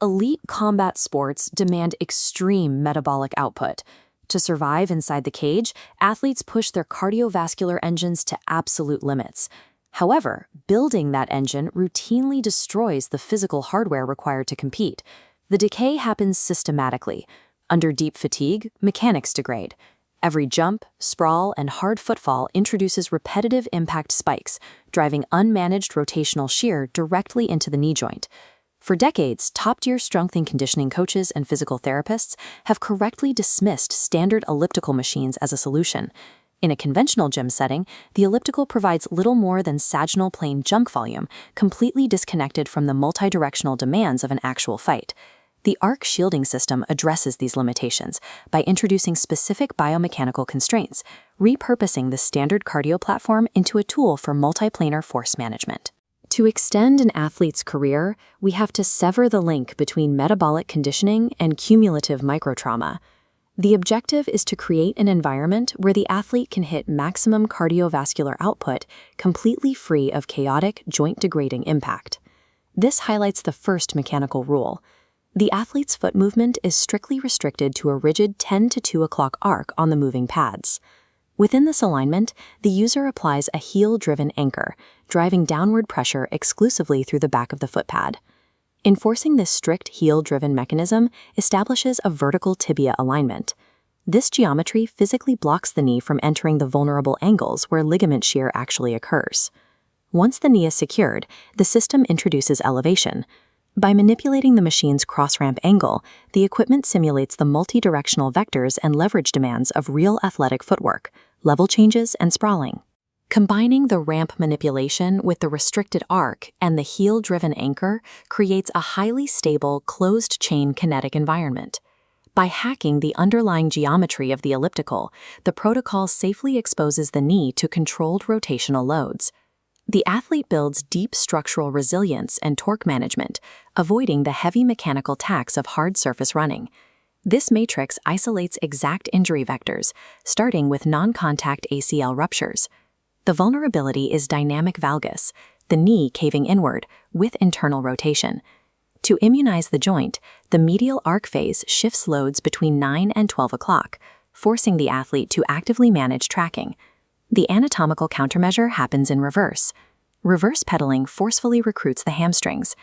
Elite combat sports demand extreme metabolic output. To survive inside the cage, athletes push their cardiovascular engines to absolute limits. However, building that engine routinely destroys the physical hardware required to compete. The decay happens systematically. Under deep fatigue, mechanics degrade. Every jump, sprawl, and hard footfall introduces repetitive impact spikes, driving unmanaged rotational shear directly into the knee joint. For decades, top-tier strength and conditioning coaches and physical therapists have correctly dismissed standard elliptical machines as a solution. In a conventional gym setting, the elliptical provides little more than sagittal plane junk volume, completely disconnected from the multidirectional demands of an actual fight. The ArC shielding system addresses these limitations by introducing specific biomechanical constraints, repurposing the standard cardio platform into a tool for multiplanar force management. To extend an athlete's career, we have to sever the link between metabolic conditioning and cumulative microtrauma. The objective is to create an environment where the athlete can hit maximum cardiovascular output completely free of chaotic, joint-degrading impact. This highlights the first mechanical rule. The athlete's foot movement is strictly restricted to a rigid 10 to 2 o'clock arc on the moving pads. Within this alignment, the user applies a heel-driven anchor, driving downward pressure exclusively through the back of the foot pad. Enforcing this strict heel-driven mechanism establishes a vertical tibia alignment. This geometry physically blocks the knee from entering the vulnerable angles where ligament shear actually occurs. Once the knee is secured, the system introduces elevation. By manipulating the machine's cross-ramp angle, the equipment simulates the multi-directional vectors and leverage demands of real athletic footwork, level changes, and sprawling. Combining the ramp manipulation with the restricted arc and the heel-driven anchor creates a highly stable, closed-chain kinetic environment. By hacking the underlying geometry of the elliptical, the protocol safely exposes the knee to controlled rotational loads. The athlete builds deep structural resilience and torque management, avoiding the heavy mechanical tax of hard surface running. This matrix isolates exact injury vectors, starting with non-contact ACL ruptures. The vulnerability is dynamic valgus, the knee caving inward, with internal rotation. To immunize the joint, the medial arc phase shifts loads between 9 and 12 o'clock, forcing the athlete to actively manage tracking. The anatomical countermeasure happens in reverse. Reverse pedaling forcefully recruits the hamstrings.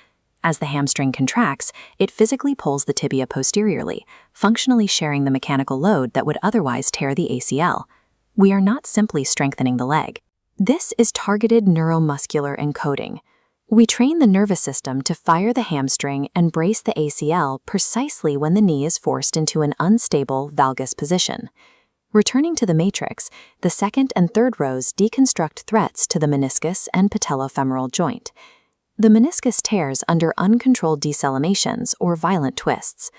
As the hamstring contracts, it physically pulls the tibia posteriorly, functionally sharing the mechanical load that would otherwise tear the ACL. We are not simply strengthening the leg. This is targeted neuromuscular encoding. We train the nervous system to fire the hamstring and brace the ACL precisely when the knee is forced into an unstable valgus position. Returning to the matrix, the second and third rows deconstruct threats to the meniscus and patellofemoral joint. The meniscus tears under uncontrolled decelemations or violent twists.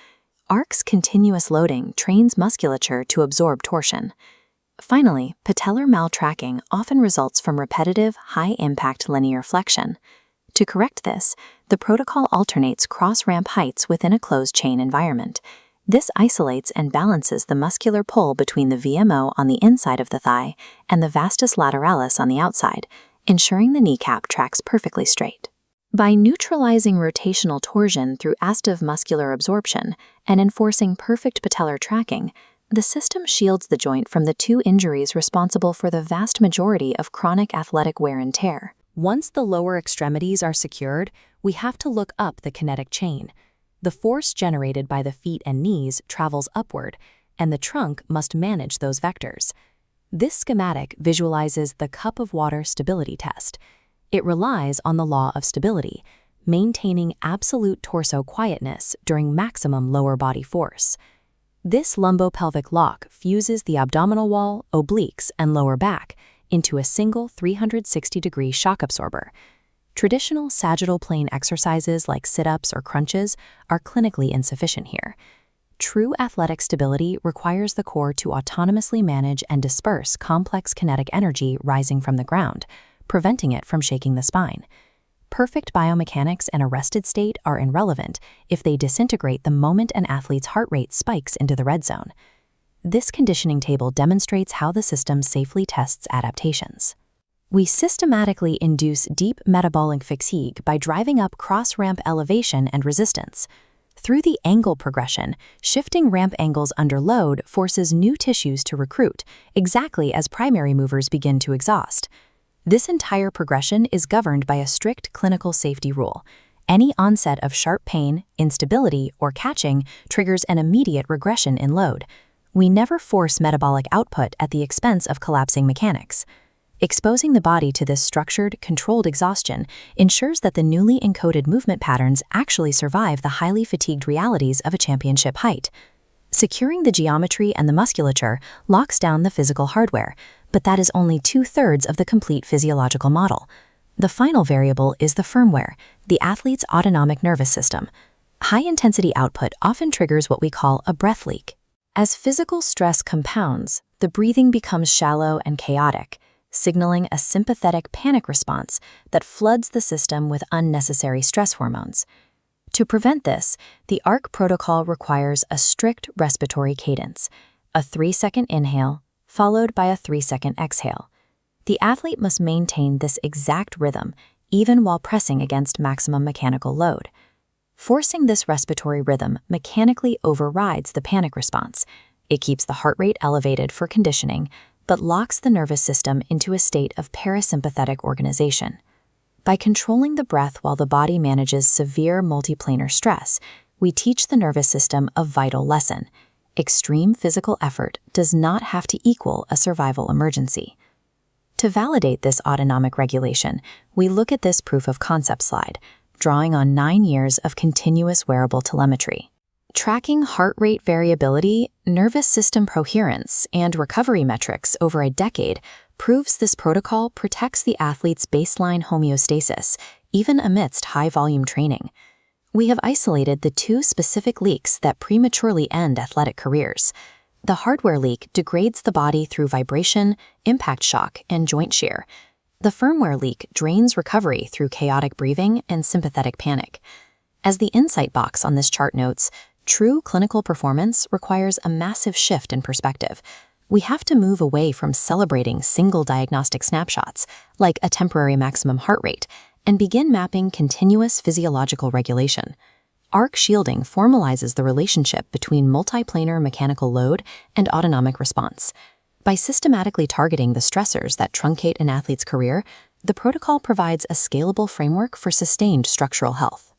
ArC's continuous loading trains musculature to absorb torsion. Finally, patellar maltracking often results from repetitive, high-impact linear flexion. To correct this, the protocol alternates cross-ramp heights within a closed-chain environment. This isolates and balances the muscular pull between the VMO on the inside of the thigh and the vastus lateralis on the outside, ensuring the kneecap tracks perfectly straight. By neutralizing rotational torsion through active muscular absorption and enforcing perfect patellar tracking, the system shields the joint from the two injuries responsible for the vast majority of chronic athletic wear and tear. Once the lower extremities are secured, we have to look up the kinetic chain. The force generated by the feet and knees travels upward, and the trunk must manage those vectors. This schematic visualizes the cup of water stability test. It relies on the law of stability, maintaining absolute torso quietness during maximum lower body force. This lumbopelvic lock fuses the abdominal wall, obliques, and lower back into a single 360-degree shock absorber. Traditional sagittal plane exercises like sit-ups or crunches are clinically insufficient here. True athletic stability requires the core to autonomously manage and disperse complex kinetic energy rising from the ground, preventing it from shaking the spine. Perfect biomechanics and a rested state are irrelevant if they disintegrate the moment an athlete's heart rate spikes into the red zone. This conditioning table demonstrates how the system safely tests adaptations. We systematically induce deep metabolic fatigue by driving up cross-ramp elevation and resistance. Through the angle progression, shifting ramp angles under load forces new tissues to recruit, exactly as primary movers begin to exhaust. This entire progression is governed by a strict clinical safety rule. Any onset of sharp pain, instability, or catching triggers an immediate regression in load. We never force metabolic output at the expense of collapsing mechanics. Exposing the body to this structured, controlled exhaustion ensures that the newly encoded movement patterns actually survive the highly fatigued realities of a championship height. Securing the geometry and the musculature locks down the physical hardware, but that is only 2/3 of the complete physiological model. The final variable is the firmware, the athlete's autonomic nervous system. High-intensity output often triggers what we call a breath leak. As physical stress compounds, the breathing becomes shallow and chaotic, signaling a sympathetic panic response that floods the system with unnecessary stress hormones. To prevent this, the ArC protocol requires a strict respiratory cadence, a 3-second inhale followed by a 3-second exhale. The athlete must maintain this exact rhythm even while pressing against maximum mechanical load. Forcing this respiratory rhythm mechanically overrides the panic response. It keeps the heart rate elevated for conditioning, but locks the nervous system into a state of parasympathetic organization. By controlling the breath while the body manages severe multiplanar stress, we teach the nervous system a vital lesson. Extreme physical effort does not have to equal a survival emergency. To validate this autonomic regulation, we look at this proof of concept slide, drawing on 9 years of continuous wearable telemetry. Tracking heart rate variability, nervous system coherence, and recovery metrics over a decade proves this protocol protects the athlete's baseline homeostasis, even amidst high-volume training. We have isolated the 2 specific leaks that prematurely end athletic careers. The hardware leak degrades the body through vibration, impact shock, and joint shear. The firmware leak drains recovery through chaotic breathing and sympathetic panic. As the insight box on this chart notes, true clinical performance requires a massive shift in perspective. We have to move away from celebrating single diagnostic snapshots, like a temporary maximum heart rate, and begin mapping continuous physiological regulation. ArC shielding formalizes the relationship between multiplanar mechanical load and autonomic response. By systematically targeting the stressors that truncate an athlete's career, the protocol provides a scalable framework for sustained structural health.